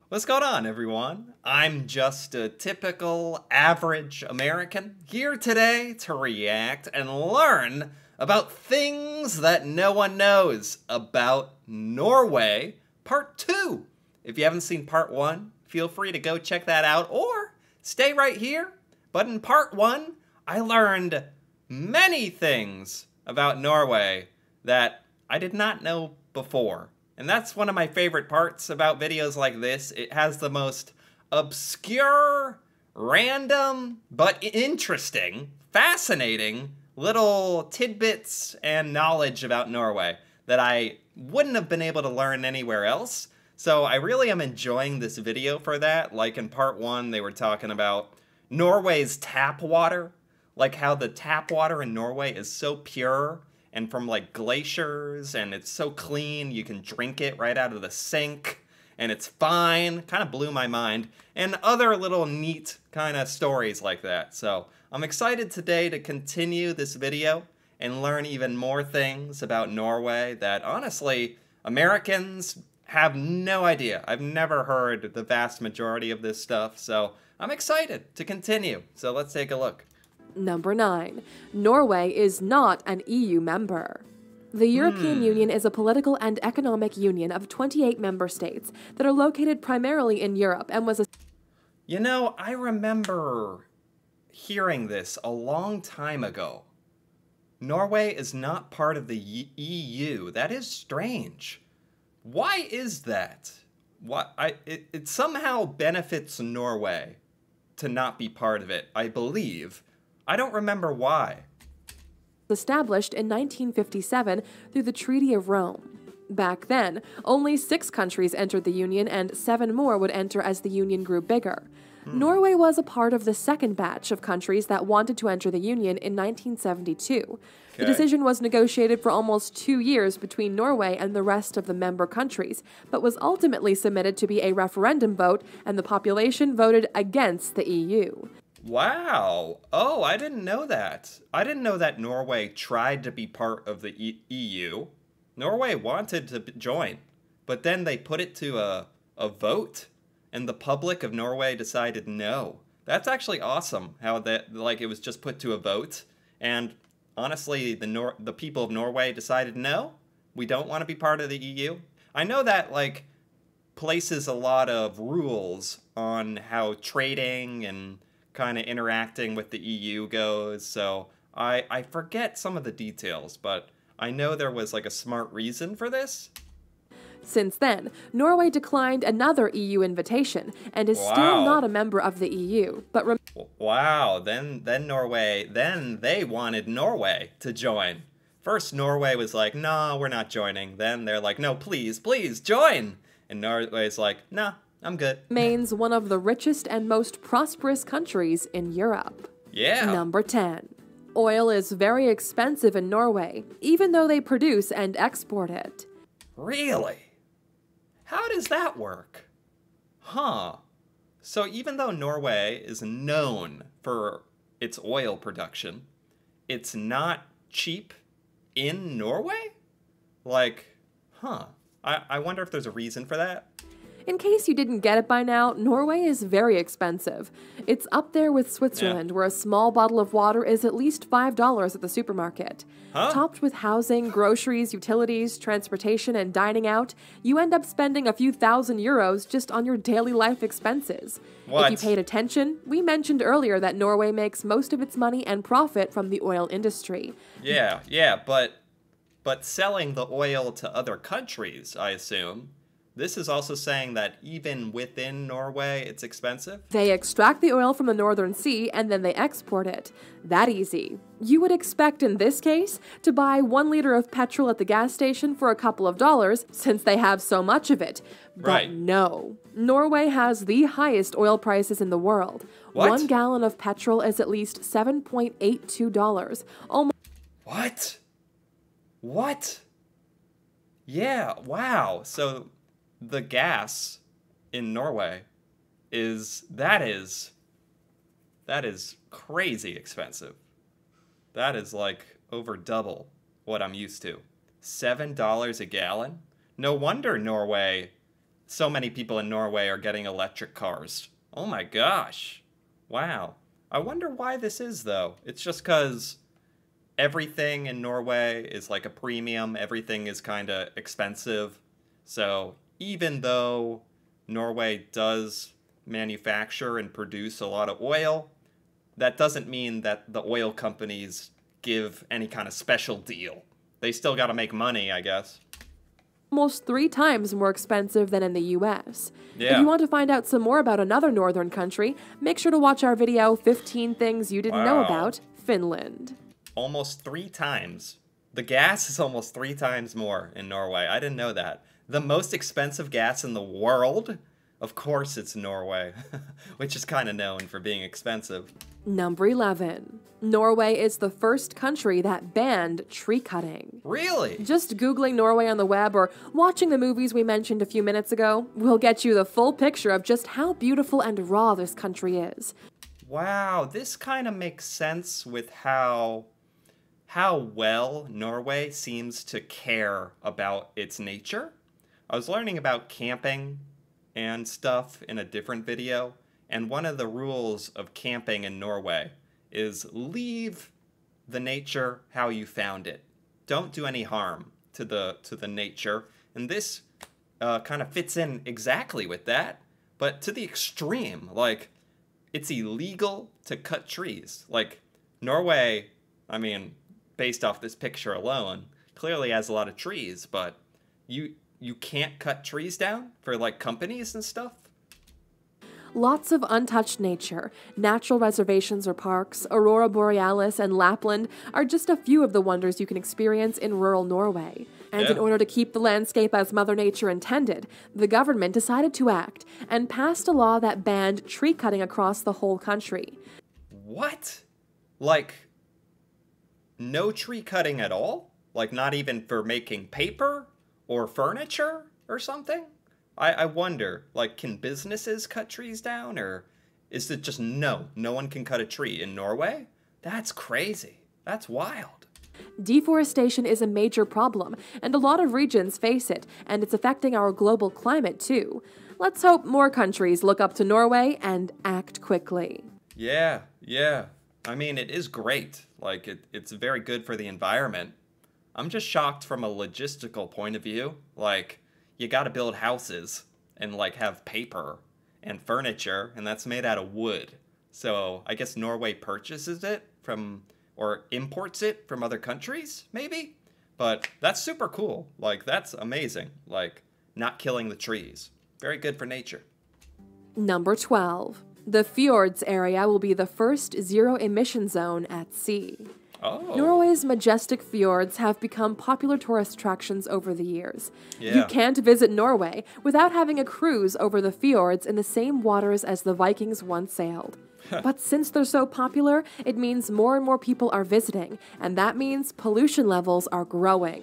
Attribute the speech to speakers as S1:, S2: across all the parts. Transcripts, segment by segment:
S1: What's going on, everyone? I'm just a typical average American here today to react and learn about things that no one knows about Norway Part 2. If you haven't seen Part 1, feel free to go check that out or stay right here. But in Part 1, I learned many things about Norway that I did not know before. And that's one of my favorite parts about videos like this. It has the most obscure, random, but interesting, fascinating little tidbits and knowledge about Norway that I wouldn't have been able to learn anywhere else. So I really am enjoying this video for that. Like in part 1, they were talking about Norway's tap water, like how the tap water in Norway is so pure and from like glaciers, and it's so clean, you can drink it right out of the sink, and it's fine. Kind of blew my mind. And other little neat kind of stories like that. So I'm excited today to continue this video and learn even more things about Norway that honestly, Americans have no idea. I've never heard the vast majority of this stuff, so I'm excited to continue. So let's take a look.
S2: Number 9. Norway is not an EU member. The European Union is a political and economic union of 28 member states that are located primarily in Europe and was a...
S1: You know, I remember hearing this a long time ago. Norway is not part of the EU. That is strange. Why is that? It somehow benefits Norway to not be part of it, I believe. I don't remember why.
S2: Established in 1957 through the Treaty of Rome. Back then, only 6 countries entered the Union and 7 more would enter as the Union grew bigger. Norway was a part of the second batch of countries that wanted to enter the Union in 1972. The decision was negotiated for almost 2 years between Norway and the rest of the member countries, but was ultimately submitted to be a referendum vote, and the population voted against the EU.
S1: Wow. Oh, I didn't know that. I didn't know that Norway tried to be part of the EU. Norway wanted to join, but then they put it to a vote, and the public of Norway decided no. That's actually awesome how that, like, it was just put to a vote, and honestly, the people of Norway decided no, we don't want to be part of the EU. I know that, like, places a lot of rules on how trading and kind of interacting with the EU goes, so I forget some of the details, but I know there was like a smart reason for this.
S2: Since then, Norway declined another EU invitation and is still not a member of the EU, but
S1: wow, then they wanted Norway to join. First Norway was like, no, we're not joining. Then they're like, no, please, please join. And Norway's like, nah, I'm good.
S2: Remains one of the richest and most prosperous countries in Europe.
S1: Yeah.
S2: Number 10. Oil is very expensive in Norway, even though they produce and export it.
S1: Really? How does that work? Huh. So even though Norway is known for its oil production, it's not cheap in Norway? Like, huh. I wonder if there's a reason for that.
S2: In case you didn't get it by now, Norway is very expensive. It's up there with Switzerland, where a small bottle of water is at least $5 at the supermarket. Topped with housing, groceries, utilities, transportation, and dining out, you end up spending a few €1,000s just on your daily life expenses. If you paid attention, we mentioned earlier that Norway makes most of its money and profit from the oil industry.
S1: Yeah, but selling the oil to other countries, I assume. This is also saying that even within Norway, it's expensive?
S2: They extract the oil from the Northern Sea and then they export it. That easy. You would expect in this case to buy 1 liter of petrol at the gas station for a couple of dollars since they have so much of it. But no. Norway has the highest oil prices in the world.
S1: What?
S2: 1 gallon of petrol is at least $7.82.
S1: What? Yeah, wow. So the gas in Norway is crazy expensive. That is like over double what I'm used to. $7 a gallon? No wonder Norway so many people in Norway are getting electric cars. Oh my gosh. Wow. I wonder why this is, though. It's just because everything in Norway is like a premium. Everything is kind of expensive. So even though Norway does manufacture and produce a lot of oil, that doesn't mean that the oil companies give any kind of special deal. They still got to make money, I guess.
S2: Almost 3 times more expensive than in the US.
S1: Yeah.
S2: If you want to find out some more about another northern country, make sure to watch our video 15 Things You Didn't Know
S1: Wow.
S2: About Finland.
S1: Almost 3 times. The gas is almost 3 times more in Norway. I didn't know that. The most expensive gas in the world? Of course it's Norway, which is kind of known for being expensive.
S2: Number 11. Norway is the first country that banned tree cutting.
S1: Really?
S2: Just Googling Norway on the web or watching the movies we mentioned a few minutes ago will get you the full picture of just how beautiful and raw this country is.
S1: Wow, this kind of makes sense with how well Norway seems to care about its nature. I was learning about camping and stuff in a different video, and one of the rules of camping in Norway is leave the nature how you found it. Don't do any harm to the nature, and this kind of fits in exactly with that, but to the extreme. Like, it's illegal to cut trees. Like, Norway, I mean, based off this picture alone, clearly has a lot of trees, but you can't cut trees down for, like, companies and stuff?
S2: Lots of untouched nature, natural reservations or parks, Aurora Borealis, and Lapland are just a few of the wonders you can experience in rural Norway. And in order to keep the landscape as Mother Nature intended, the government decided to act and passed a law that banned tree cutting across the whole country.
S1: What? Like, no tree cutting at all? Like, not even for making paper or furniture or something? I wonder, like, can businesses cut trees down, or is it just no one can cut a tree in Norway? That's crazy. That's wild.
S2: Deforestation is a major problem, and a lot of regions face it, and it's affecting our global climate too. Let's hope more countries look up to Norway and act quickly.
S1: Yeah. I mean, it is great. Like, it's very good for the environment. I'm just shocked from a logistical point of view. Like, you gotta build houses and, like, have paper and furniture, and that's made out of wood. So I guess Norway purchases it from, or imports it from other countries, maybe? But that's super cool. Like, that's amazing. Like, not killing the trees. Very good for nature.
S2: Number 12. The fjords area will be the first zero-emission zone at sea.
S1: Oh.
S2: Norway's majestic fjords have become popular tourist attractions over the years.
S1: Yeah.
S2: You can't visit Norway without having a cruise over the fjords in the same waters as the Vikings once sailed. But since they're so popular, it means more and more people are visiting, and that means pollution levels are growing.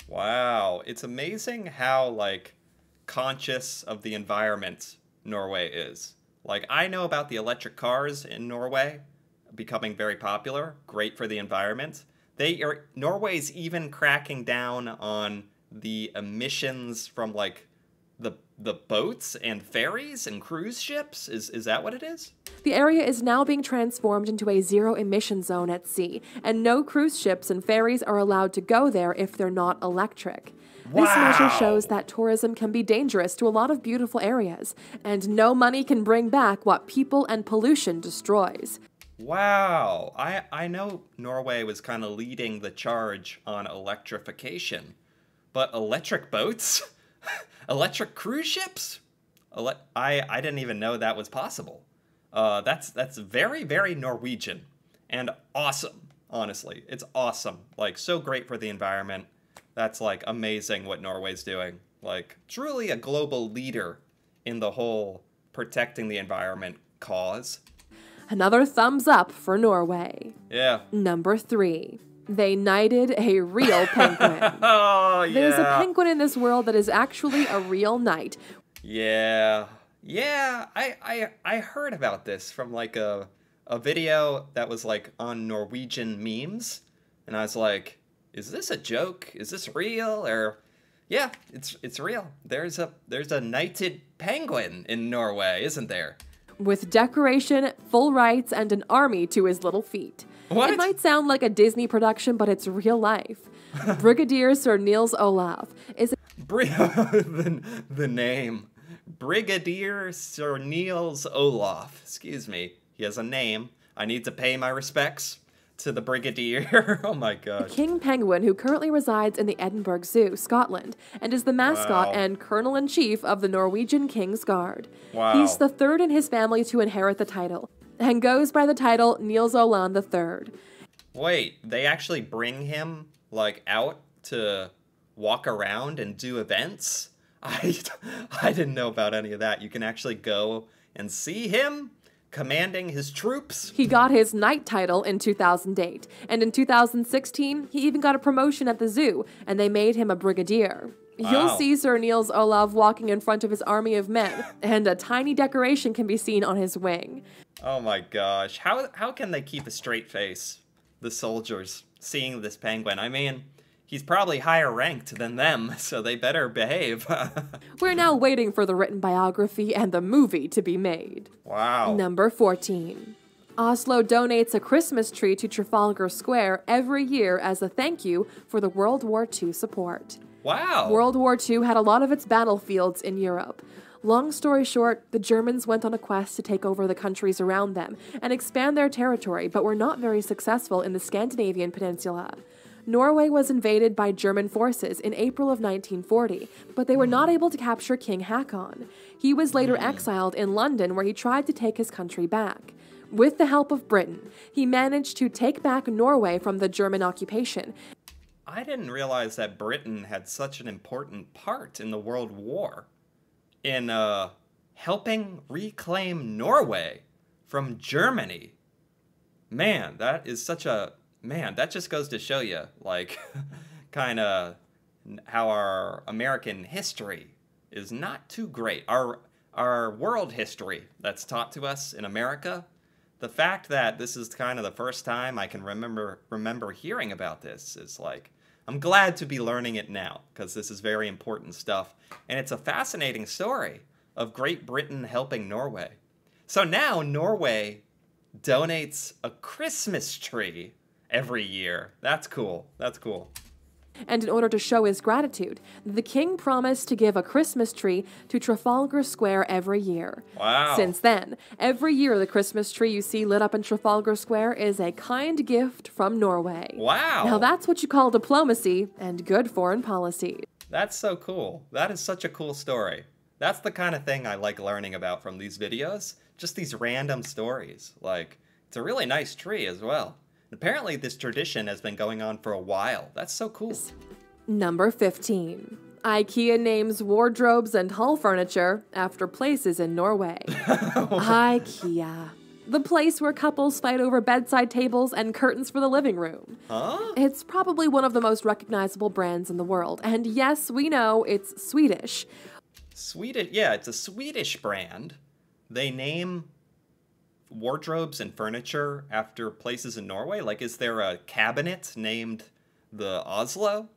S1: Wow. It's amazing how, like, conscious of the environment Norway is. Like, I know about the electric cars in Norway becoming very popular, great for the environment. Norway's even cracking down on the emissions from, like, the boats and ferries and cruise ships. Is that what it is?
S2: The area is now being transformed into a zero-emission zone at sea, and no cruise ships and ferries are allowed to go there if they're not electric. This measure shows that tourism can be dangerous to a lot of beautiful areas, and no money can bring back what people and pollution destroys.
S1: Wow. I know Norway was kind of leading the charge on electrification, but electric boats? Electric cruise ships? I didn't even know that was possible. That's very, very Norwegian and awesome, honestly. It's awesome. Like, so great for the environment. That's, like, amazing what Norway's doing. Like, truly a global leader in the whole protecting the environment cause.
S2: Another thumbs up for Norway.
S1: Yeah.
S2: Number 3. They knighted a real penguin.
S1: Oh, yeah.
S2: There's a penguin in this world that is actually a real knight.
S1: Yeah. I heard about this from, like, a video that was, like, on Norwegian memes, and I was like, is this a joke? Is this real? Or Yeah, it's real. There's a knighted penguin in Norway, isn't there?
S2: With decoration, full rights, and an army to his little feet.
S1: What?
S2: It might sound like a Disney production, but it's real life. Brigadier Sir Niels Olaf is
S1: The name. Brigadier Sir Niels Olaf. Excuse me. He has a name. I need to pay my respects to the Brigadier. Oh my gosh.
S2: king penguin who currently resides in the Edinburgh Zoo, Scotland, and is the mascot
S1: Wow.
S2: and colonel-in-chief of the Norwegian King's Guard.
S1: Wow.
S2: He's the third in his family to inherit the title, and goes by the title Niels Olan III.
S1: Wait, they actually bring him, like, out to walk around and do events? I didn't know about any of that. You can actually go and see him commanding his troops?
S2: He got his knight title in 2008, and in 2016, he even got a promotion at the zoo, and they made him a brigadier. You'll
S1: Wow.
S2: see Sir Niels Olav walking in front of his army of men, and a tiny decoration can be seen on his wing.
S1: Oh my gosh. How can they keep a straight face, the soldiers, seeing this penguin? I mean, he's probably higher ranked than them, so they better behave.
S2: We're now waiting for the written biography and the movie to be made.
S1: Wow.
S2: Number 14. Oslo donates a Christmas tree to Trafalgar Square every year as a thank you for the World War II support.
S1: Wow.
S2: World War II had a lot of its battlefields in Europe. Long story short, the Germans went on a quest to take over the countries around them and expand their territory, but were not very successful in the Scandinavian peninsula. Norway was invaded by German forces in April of 1940, but they were not able to capture King Haakon. He was later exiled in London, where he tried to take his country back. With the help of Britain, he managed to take back Norway from the German occupation.
S1: I didn't realize that Britain had such an important part in the World War in helping reclaim Norway from Germany. Man, that is such a... Man, that just goes to show you, like, kind of how our American history is not too great. Our world history that's taught to us in America, the fact that this is kind of the first time I can remember hearing about this is like, I'm glad to be learning it now, because this is very important stuff. And it's a fascinating story of Great Britain helping Norway. So now Norway donates a Christmas tree every year. That's cool. That's cool.
S2: And in order to show his gratitude, the king promised to give a Christmas tree to Trafalgar Square every year.
S1: Wow.
S2: Since then, every year the Christmas tree you see lit up in Trafalgar Square is a kind gift from Norway.
S1: Wow.
S2: Now that's what you call diplomacy and good foreign policy.
S1: That's so cool. That is such a cool story. That's the kind of thing I like learning about from these videos. Just these random stories. Like, it's a really nice tree as well. Apparently this tradition has been going on for a while. That's so cool.
S2: Number 15. IKEA names wardrobes and hall furniture after places in Norway. IKEA. The place where couples fight over bedside tables and curtains for the living room.
S1: Huh?
S2: It's probably one of the most recognizable brands in the world. And yes, we know it's Swedish.
S1: Swedish, yeah, it's a Swedish brand. They name wardrobes and furniture after places in Norway? Like, is there a cabinet named the Oslo?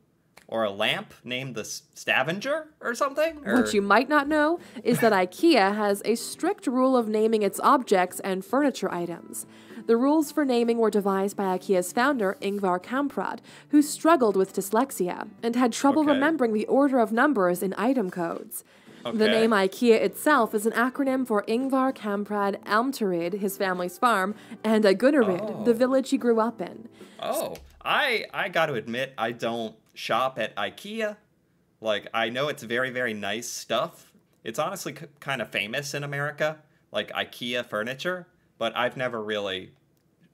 S1: Or a lamp named the Stavanger or something? Or...
S2: What you might not know is that IKEA has a strict rule of naming its objects and furniture items. The rules for naming were devised by IKEA's founder, Ingvar Kamprad, who struggled with dyslexia and had trouble
S1: Okay.
S2: remembering the order of numbers in item codes. The
S1: Okay.
S2: name IKEA itself is an acronym for Ingvar Kamprad Almterid, his family's farm, and Gunnarid, the village he grew up in.
S1: Oh, I got to admit, I don't shop at IKEA. Like, I know it's very, very nice stuff. It's honestly kind of famous in America, like IKEA furniture, but I've never really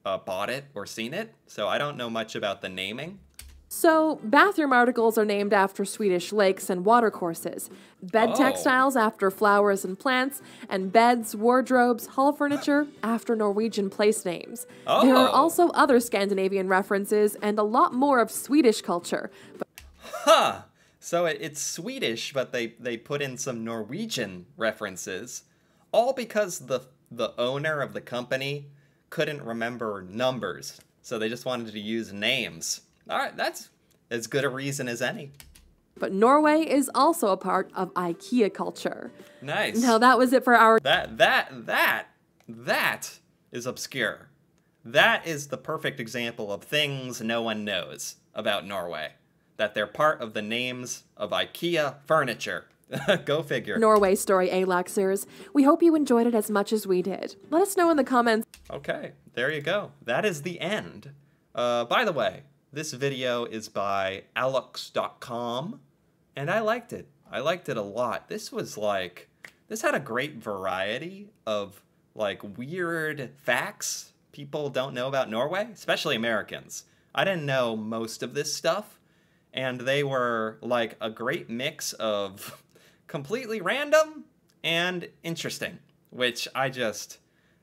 S1: bought it or seen it, so I don't know much about the naming.
S2: So, bathroom articles are named after Swedish lakes and watercourses, bed
S1: Oh.
S2: textiles after flowers and plants, and beds, wardrobes, hall furniture after Norwegian place names. There are
S1: Oh.
S2: also other Scandinavian references and a lot more of Swedish culture. But
S1: Huh! So it's Swedish, but they put in some Norwegian references, all because the owner of the company couldn't remember numbers, so they just wanted to use names. All right, that's as good a reason as any.
S2: but Norway is also a part of IKEA culture.
S1: Nice.
S2: Now that was it for our...
S1: That is obscure. That is the perfect example of things no one knows about Norway. That they're part of the names of IKEA furniture. Go figure.
S2: Norway story, Alaxers. We hope you enjoyed it as much as we did. Let us know in the comments.
S1: Okay, there you go. That is the end. By the way, this video is by alex.com, and I liked it. I liked it a lot. This had a great variety of weird facts people don't know about Norway, especially Americans. I didn't know most of this stuff, and they were like a great mix of completely random and interesting, which I just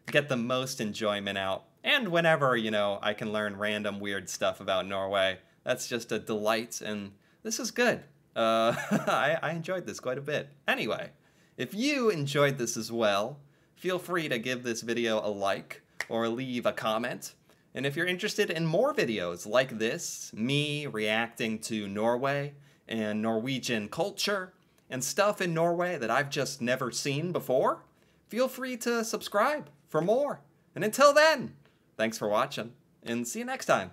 S1: get the most enjoyment out. And whenever, I can learn random weird stuff about Norway, that's just a delight, and this is good. I enjoyed this quite a bit. Anyway, if you enjoyed this as well, feel free to give this video a like or leave a comment. And if you're interested in more videos like this, me reacting to Norway and Norwegian culture and stuff in Norway that I've just never seen before, feel free to subscribe for more. And until then, thanks for watching, and see you next time.